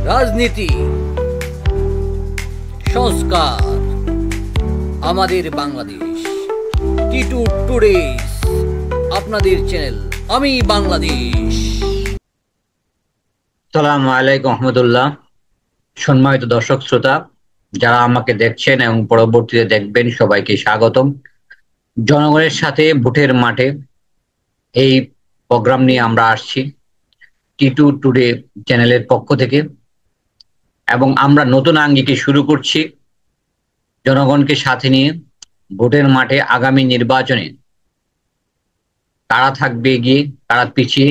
রাজনীতি, সংস্কার, আমাদের বাংলাদেশ। টিটু টুডেস, আপনাদের চ্যানেল আমি বাংলাদেশ। আসসালামু আলাইকুম রহমতুল্লাহ। সম্মানিত দর্শক শ্রোতা যারা আমাকে দেখছেন এবং পরবর্তীতে দেখবেন, সবাইকে স্বাগতম। জনগণের সাথে ভোটের মাঠে এই প্রোগ্রাম নিয়ে আমরা আসছি টিটু টুডে চ্যানেলের পক্ষ থেকে, এবং আমরা নতুন আঙ্গিকে শুরু করছি জনগণকে সাথে নিয়ে ভোটের মাঠে আগামী নির্বাচনে কারা থাকবে এগিয়ে, কারা পিছিয়ে,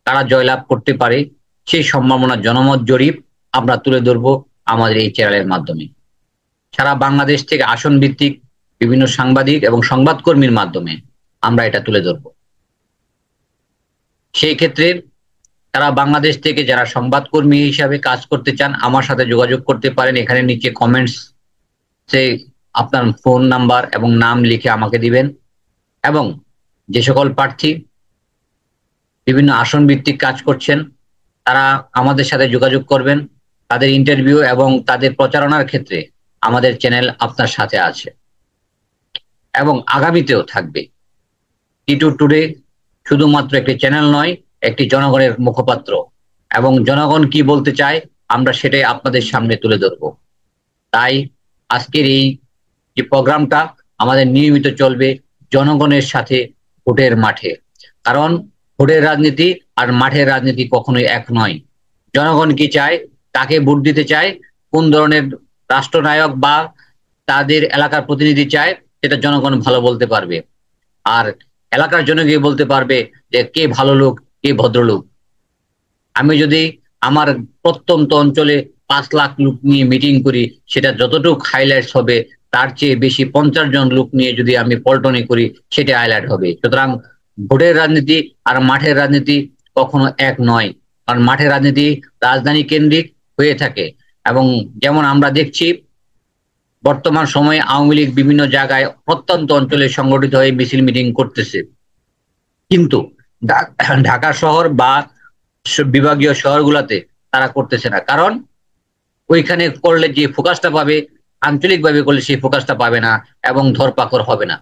কারা জয়লাভ করতে পারে সেই সম্ভাবনা জনমত জরিপ আমরা তুলে ধরবো আমাদের এই চ্যানেলের মাধ্যমে। সারা বাংলাদেশ থেকে আসন ভিত্তিক বিভিন্ন সাংবাদিক এবং সংবাদকর্মীর মাধ্যমে আমরা এটা তুলে ধরব। সেই ক্ষেত্রে তারা বাংলাদেশ থেকে যারা সংবাদকর্মী হিসাবে কাজ করতে চান আমার সাথে যোগাযোগ করতে পারেন। এখানে নিচে কমেন্টস আপনার ফোন নাম্বার এবং নাম লিখে আমাকে দিবেন, এবং যে সকল প্রার্থী বিভিন্ন আসন ভিত্তিক কাজ করছেন তারা আমাদের সাথে যোগাযোগ করবেন। তাদের ইন্টারভিউ এবং তাদের প্রচারণার ক্ষেত্রে আমাদের চ্যানেল আপনার সাথে আছে এবং আগামীতেও থাকবে। টিটু টুডে শুধুমাত্র একটি চ্যানেল নয়, একটি জনগণের মুখপাত্র, এবং জনগণ কি বলতে চায় আমরা সেটাই আপনাদের সামনে তুলে ধরব। তাই আজকের এই যে প্রোগ্রামটা আমাদের নিয়মিত চলবে জনগণের সাথে ভোটের মাঠে, কারণ ভোটের রাজনীতি আর মাঠের রাজনীতি কখনোই এক নয়। জনগণ কি চায়, কাকে ভোট দিতে চায়, কোন ধরনের রাষ্ট্রনায়ক বা তাদের এলাকার প্রতিনিধি চায়, সেটা জনগণ ভালো বলতে পারবে। আর এলাকার জনগণ বলতে পারবে যে কে ভালো লোক, কে ভদ্রলোক। আমি যদি আমার প্রত্যন্ত অঞ্চলে 5 লাখ লোক নিয়ে মিটিং করি, সেটা যতটুকু হাইলাইটস হবে তার চেয়ে বেশি 50 জন লোক নিয়ে যদি আমি পল্টনে করি সেটা হাইলাইট হবে। সুতরাং ভোটের রাজনীতি আর মাঠের রাজনীতি কখনো এক নয়, কারণ মাঠের রাজনীতি রাজধানী কেন্দ্রিক হয়ে থাকে। এবং যেমন আমরা দেখছি বর্তমান সময়ে আওয়ামী লীগ বিভিন্ন জায়গায় প্রত্যন্ত অঞ্চলে সংগঠিত হয়ে মিছিল মিটিং করতেছে, কিন্তু ঢাকা শহর বা বিভাগীয় শহরগুলোতে তারা করতেছে না, কারণ ওইখানে করলে যে ফোকাসটা পাবে আঞ্চলিকভাবে করলে সেই ফোকাসটা পাবে না এবং ধরপাকড় হবে না।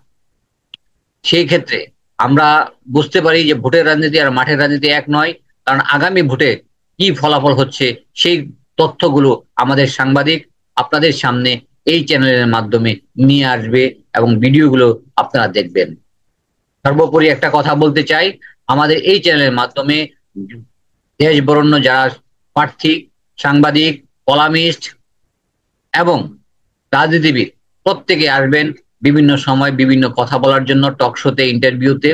সেই ক্ষেত্রে আমরা বুঝতে পারি যে ভোটের রাজনীতি আর মাঠের রাজনীতি এক নয়, কারণ আগামী ভোটে কি ফলাফল হচ্ছে সেই তথ্যগুলো আমাদের সাংবাদিক আপনাদের সামনে এই চ্যানেলের মাধ্যমে নিয়ে আসবে এবং ভিডিওগুলো আপনারা দেখবেন। সর্বোপরি একটা কথা বলতে চাই, আমাদের এই চ্যানেলের মাধ্যমে দেশ বরেণ্য যারা প্রার্থী, সাংবাদিক, কলামিস্ট এবং রাজনীতিবিদ প্রত্যেকে আসবেন বিভিন্ন সময় বিভিন্ন কথা বলার জন্য, টক শোতে, ইন্টারভিউতে।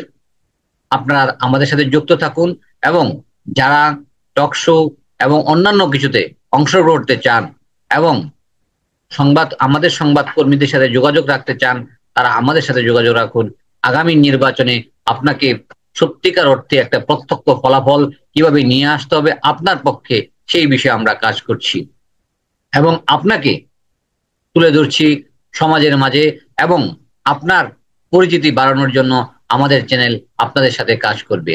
আপনারা আমাদের সাথে যুক্ত থাকুন, এবং যারা টক শো এবং অন্যান্য কিছুতে অংশগ্রহণ করতে চান এবং আমাদের সংবাদকর্মীদের সাথে যোগাযোগ রাখতে চান, তারা আমাদের সাথে যোগাযোগ রাখুন। আগামী নির্বাচনে আপনাকে সত্যিকার অর্থে একটা প্রত্যক্ষ ফলাফল কিভাবে নিয়ে আসতে হবে আপনার পক্ষে, সেই বিষয়ে আমরা কাজ করছি এবং আপনাকে তুলে ধরছি সমাজের মাঝে, এবং আপনার পরিচিতি বাড়ানোর জন্য আমাদের চ্যানেল আপনাদের সাথে কাজ করবে।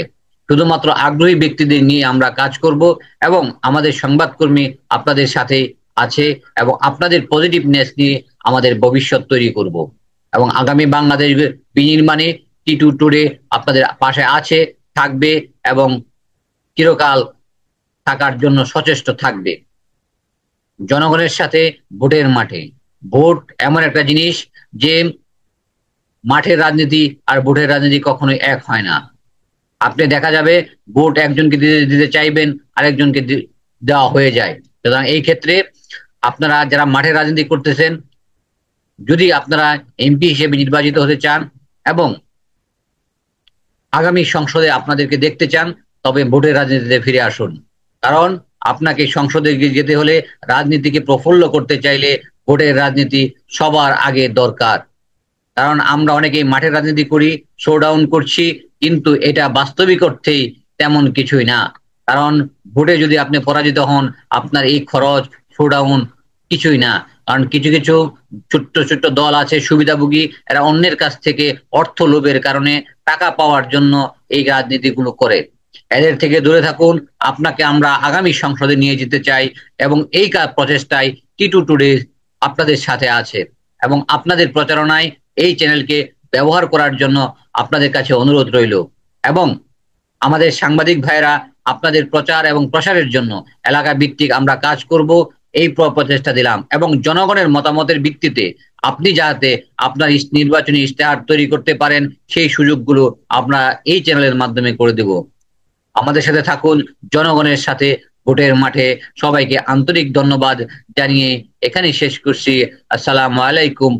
শুধুমাত্র আগ্রহী ব্যক্তিদের নিয়ে আমরা কাজ করব, এবং আমাদের সংবাদকর্মী আপনাদের সাথে আছে, এবং আপনাদের পজিটিভনেস নিয়ে আমাদের ভবিষ্যৎ তৈরি করব, এবং আগামী বাংলাদেশ বিনির্মাণে টিটু টুডে আপনাদের পাশে আছে, থাকবে এবং চিরকাল থাকার জন্য সচেষ্ট থাকবে। জনগণের সাথে ভোটের মাঠে। ভোট এমন একটা জিনিস যে মাঠের রাজনীতি আর ভোটের রাজনীতি কখনোই এক হয় না। আপনি দেখা যাবে ভোট একজনকে দিতে চাইবেন, আরেকজনকে দেওয়া হয়ে যায়। সুতরাং এই ক্ষেত্রে আপনারা যারা মাঠের রাজনীতি করতেছেন, যদি আপনারা এমপি হিসেবে নির্বাচিত হতে চান এবং আগামী সংসদে আপনাদেরকে দেখতে চান, তবে ভোটের রাজনীতিতে ফিরে আসুন। কারণ আপনাকে সংসদে যেতে হলে, রাজনীতিকে প্রফুল্ল করতে চাইলে ভোটের রাজনীতি সবার আগে দরকার। কারণ আমরা অনেকেই মাঠের রাজনীতি করি, শোডাউন করছি, কিন্তু এটা বাস্তবিক অর্থেই তেমন কিছুই না। কারণ ভোটে যদি আপনি পরাজিত হন, আপনার এই খরচ, শোডাউন কিছুই না। কারণ কিছু কিছু ছোট্ট ছোট্ট দল আছে সুবিধাভোগী, এরা অন্যের কাছ থেকে অর্থ লোভের কারণে টাকা পাওয়ার জন্য এই রাজনীতিগুলো করে। এদের থেকে দূরে থাকুন। আপনাকে আমরা আগামী সংসদে নিয়ে যেতে চাই এবং এই প্রচেষ্টায় টিটু টুডে আপনাদের সাথে আছে এবং আপনাদের প্রচারণায় এই চ্যানেলকে ব্যবহার করার জন্য আপনাদের কাছে অনুরোধ রইল। এবং আমাদের সাংবাদিক ভাইরা আপনাদের প্রচার এবং প্রসারের জন্য এলাকা ভিত্তিক আমরা কাজ করব, এই প্রচেষ্টা দিলাম। এবং জনগণের মতামতের ভিত্তিতে আপনি যাতে আপনার নির্বাচনী ইশতেহার তৈরি করতে পারেন সেই সুযোগগুলো আমরা এই চ্যানেলের মাধ্যমে করে দেব। আমাদের সাথে থাকুন, জনগণের সাথে ভোটের মাঠে। সবাইকে আন্তরিক ধন্যবাদ জানিয়ে এখানে শেষ করছি। আসসালামু আলাইকুম।